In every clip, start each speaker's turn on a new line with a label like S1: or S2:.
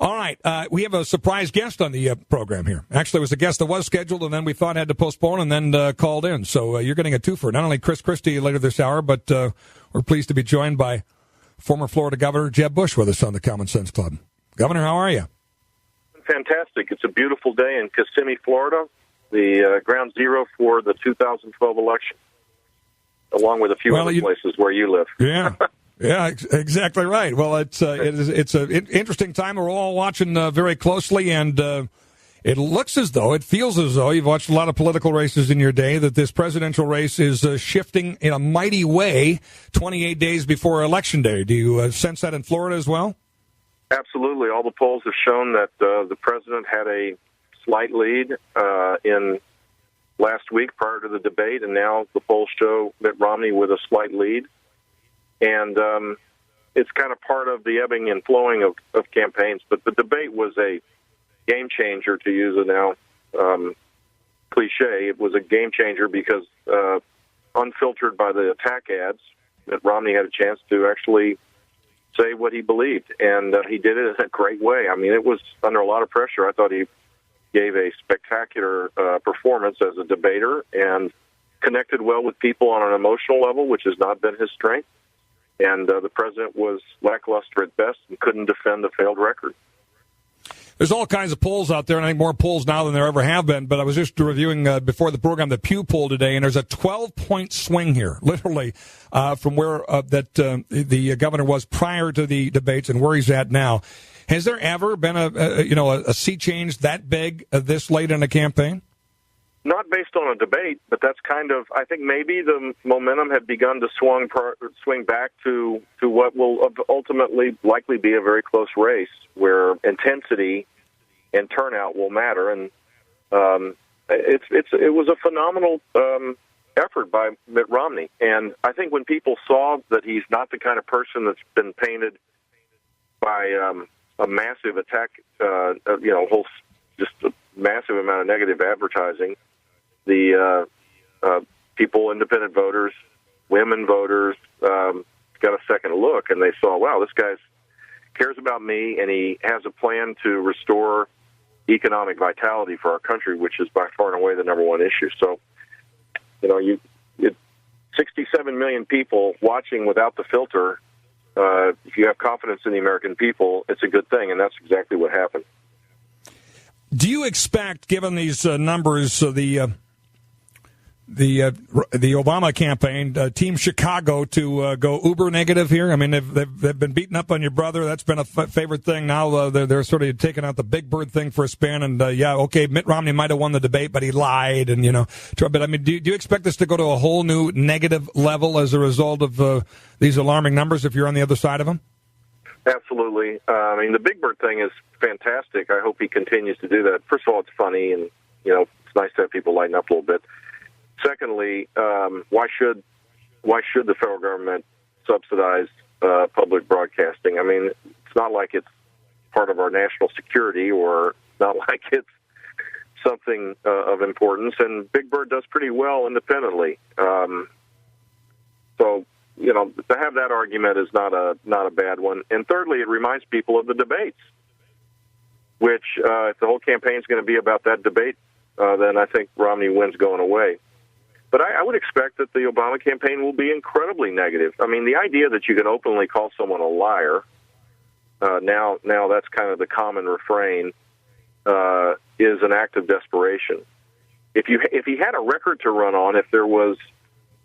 S1: All right. We have a surprise guest on the program here. Actually, it was a guest that was scheduled, and then we thought had to postpone, and then called in. So you're getting a twofer. Not only Chris Christie later this hour, but we're pleased to be joined by former Florida Governor Jeb Bush with us on the Common Sense Club. Governor, how are you?
S2: Fantastic. It's a beautiful day in Kissimmee, Florida, the ground zero for the 2012 election, along with a few other places where you live.
S1: Yeah. Yeah, exactly right. Well, it's an interesting time. We're all watching very closely, and it looks as though, it feels as though, you've watched a lot of political races in your day, that this presidential race is shifting in a mighty way 28 days before Election Day. Do you sense that in Florida as well?
S2: Absolutely. All the polls have shown that the president had a slight lead in last week prior to the debate, and now the polls show Mitt Romney with a slight lead. And it's kind of part of the ebbing and flowing of campaigns. But the debate was a game changer, to use a now cliche. It was a game changer because, unfiltered by the attack ads, Mitt Romney had a chance to actually say what he believed. And he did it in a great way. I mean, it was under a lot of pressure. I thought he gave a spectacular performance as a debater and connected well with people on an emotional level, which has not been his strength. And the president was lackluster at best and couldn't defend the failed record.
S1: There's all kinds of polls out there, and I think more polls now than there ever have been. But I was just reviewing before the program the Pew poll today, and there's a 12-point swing here, literally, from where the governor was prior to the debates and where he's at now. Has there ever been a sea change that big this late in a campaign?
S2: Not based on a debate, but that's kind of, I think maybe the momentum had begun to swing back to what will ultimately likely be a very close race where intensity and turnout will matter. And it was a phenomenal effort by Mitt Romney. And I think when people saw that he's not the kind of person that's been painted by a massive attack, just a massive amount of negative advertising, the people, independent voters, women voters, got a second look, and they saw, wow, this guy cares about me, and he has a plan to restore economic vitality for our country, which is by far and away the number one issue. So, 67 million people watching without the filter. If you have confidence in the American people, it's a good thing, and that's exactly what happened.
S1: Do you expect, given these numbers, the Obama campaign, Team Chicago, to go uber negative here? I mean, they've been beating up on your brother. That's been a favorite thing. Now they're sort of taking out the big bird thing for a spin. And Mitt Romney might have won the debate, but he lied. And but I mean, do you expect this to go to a whole new negative level as a result of these alarming numbers if you're on the other side of them?
S2: Absolutely. I mean, the big bird thing is fantastic. I hope he continues to do that. First of all, it's funny, and it's nice to have people lighten up a little bit. Secondly, why should the federal government subsidize public broadcasting? I mean, it's not like it's part of our national security, or not like it's something of importance. And Big Bird does pretty well independently. So to have that argument is not a bad one. And thirdly, it reminds people of the debates, which if the whole campaign is going to be about that debate, then I think Romney wins going away. But I would expect that the Obama campaign will be incredibly negative. I mean, the idea that you can openly call someone a liar, now that's kind of the common refrain, is an act of desperation. If he had a record to run on, if there was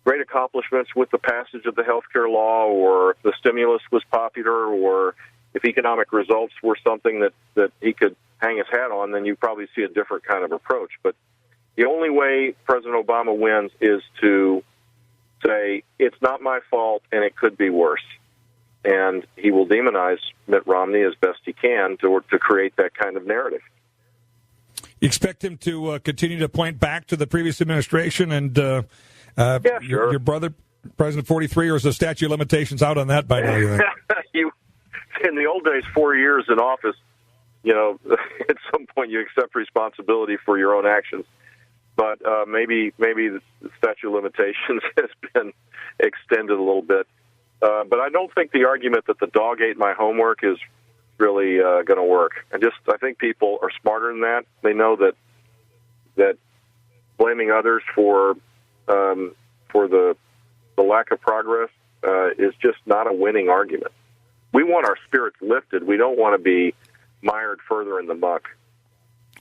S2: great accomplishments with the passage of the health care law, or if the stimulus was popular, or if economic results were something that he could hang his hat on, then you probably see a different kind of approach. But the only way President Obama wins is to say, it's not my fault and it could be worse. And he will demonize Mitt Romney as best he can to create that kind of narrative.
S1: You expect him to continue to point back to the previous administration and
S2: yeah, sure.
S1: Your brother, President 43, or is the statute of limitations out on that by now? You think?
S2: In the old days, 4 years in office, at some point you accept responsibility for your own actions. But maybe the statute of limitations has been extended a little bit. But I don't think the argument that the dog ate my homework is really going to work. I think people are smarter than that. They know that blaming others for the lack of progress is just not a winning argument. We want our spirits lifted. We don't want to be mired further in the muck.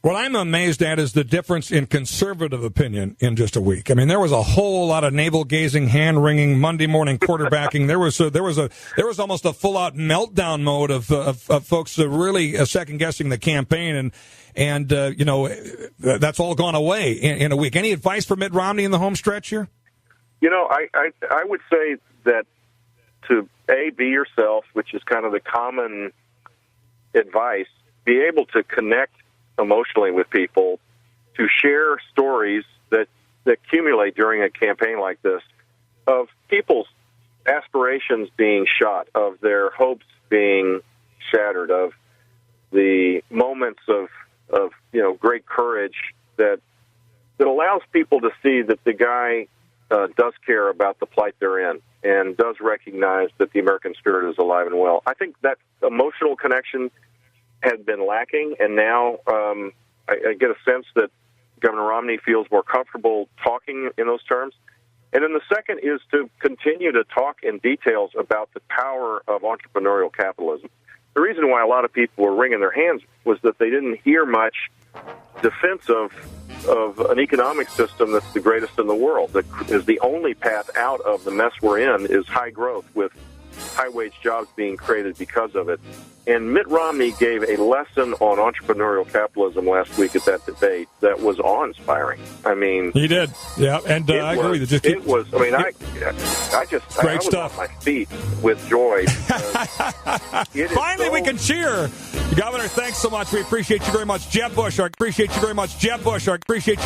S1: What I'm amazed at is the difference in conservative opinion in just a week. I mean, there was a whole lot of navel-gazing, hand-wringing, Monday morning quarterbacking. There was almost a full-out meltdown mode of folks really second-guessing the campaign, and that's all gone away in a week. Any advice for Mitt Romney in the home stretch here?
S2: I would say that to be yourself, which is kind of the common advice, be able to connect emotionally with people, to share stories that accumulate during a campaign like this, of people's aspirations being shot, of their hopes being shattered, of the moments of great courage that allows people to see that the guy does care about the plight they're in and does recognize that the American spirit is alive and well. I think that emotional connection had been lacking, and now I get a sense that Governor Romney feels more comfortable talking in those terms. And then the second is to continue to talk in details about the power of entrepreneurial capitalism. The reason why a lot of people were wringing their hands was that they didn't hear much defense of an economic system that's the greatest in the world, that is the only path out of the mess we're in, is high growth with high-wage jobs being created because of it. And Mitt Romney gave a lesson on entrepreneurial capitalism last week at that debate that was awe-inspiring. I mean,
S1: he did, yeah, and I agree.
S2: It was. I mean, I was on my feet with joy.
S1: Finally, we can cheer. Governor, thanks so much. We appreciate you very much. Jeb Bush, I appreciate you very much. Jeb Bush, I appreciate you.